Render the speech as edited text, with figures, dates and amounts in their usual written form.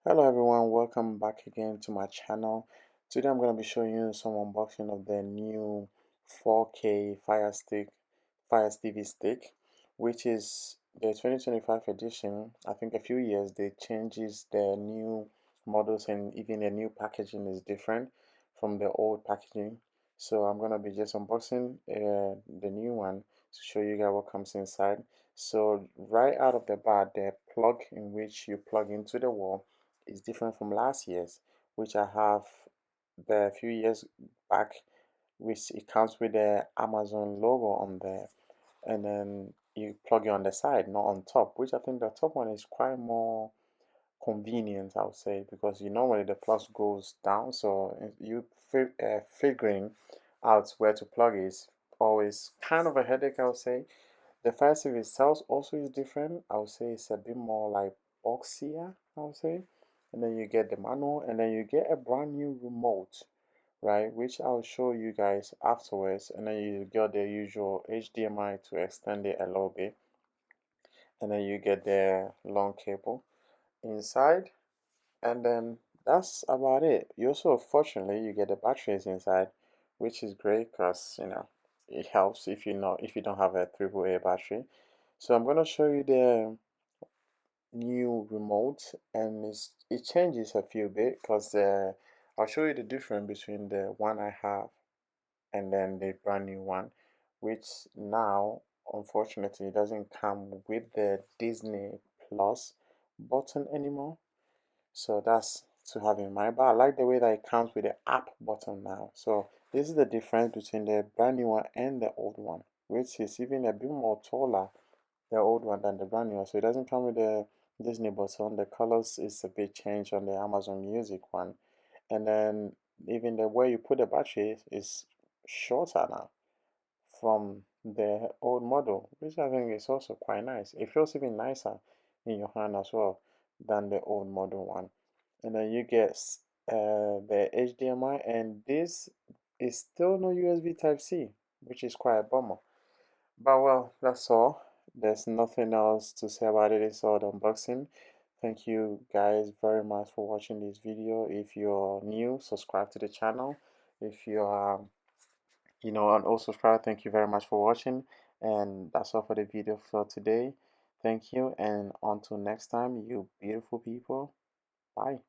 Hello everyone, welcome back again to my channel. Today I'm going to be showing you some unboxing of the new 4K Fire TV stick, which is the 2025 edition. I think a few years they changes the new models and even the new packaging is different from the old packaging. So I'm going to be just unboxing the new one to show you guys what comes inside. So right out of the bat, the plug in which you plug into the wall is different from last year's, which I have the few years back, which it comes with the Amazon logo on there, and then you plug it on the side, not on top, which I think the top one is quite more convenient, I would say, because you normally the plug goes down, so figuring out where to plug is always kind of a headache, I would say. The Fire Stick itself also is different. I would say it's a bit more like boxier, I would say. And then you get the manual, and then you get a brand new remote, right? Which I'll show you guys afterwards. And then you get the usual HDMI to extend it a little bit. And then you get the long cable inside. And then that's about it. You also, fortunately, you get the batteries inside, which is great because, it helps if you don't have a AAA battery. So I'm going to show you the new remote, and it changes a few bit because I'll show you the difference between the one I have and then the brand new one, which now unfortunately doesn't come with the Disney Plus button anymore. So that's to have in mind. But I like the way that it comes with the app button now. So this is the difference between the brand new one and the old one, which is even a bit more taller, the old one, than the brand new one. So it doesn't come with the Disney button. The colors is a bit changed on the Amazon Music one. And then even the way you put the battery is shorter now from the old model, which I think is also quite nice. It feels even nicer in your hand as well than the old model one. And then you get the HDMI, and this is still no USB Type C, which is quite a bummer. But well, that's all. There's nothing else to say about it. It's all the unboxing. Thank you guys very much for watching this video. If you're new, subscribe to the channel. If you are an old subscriber, thank you very much for watching. And that's all for the video for today. Thank you, and until next time, you beautiful people. Bye.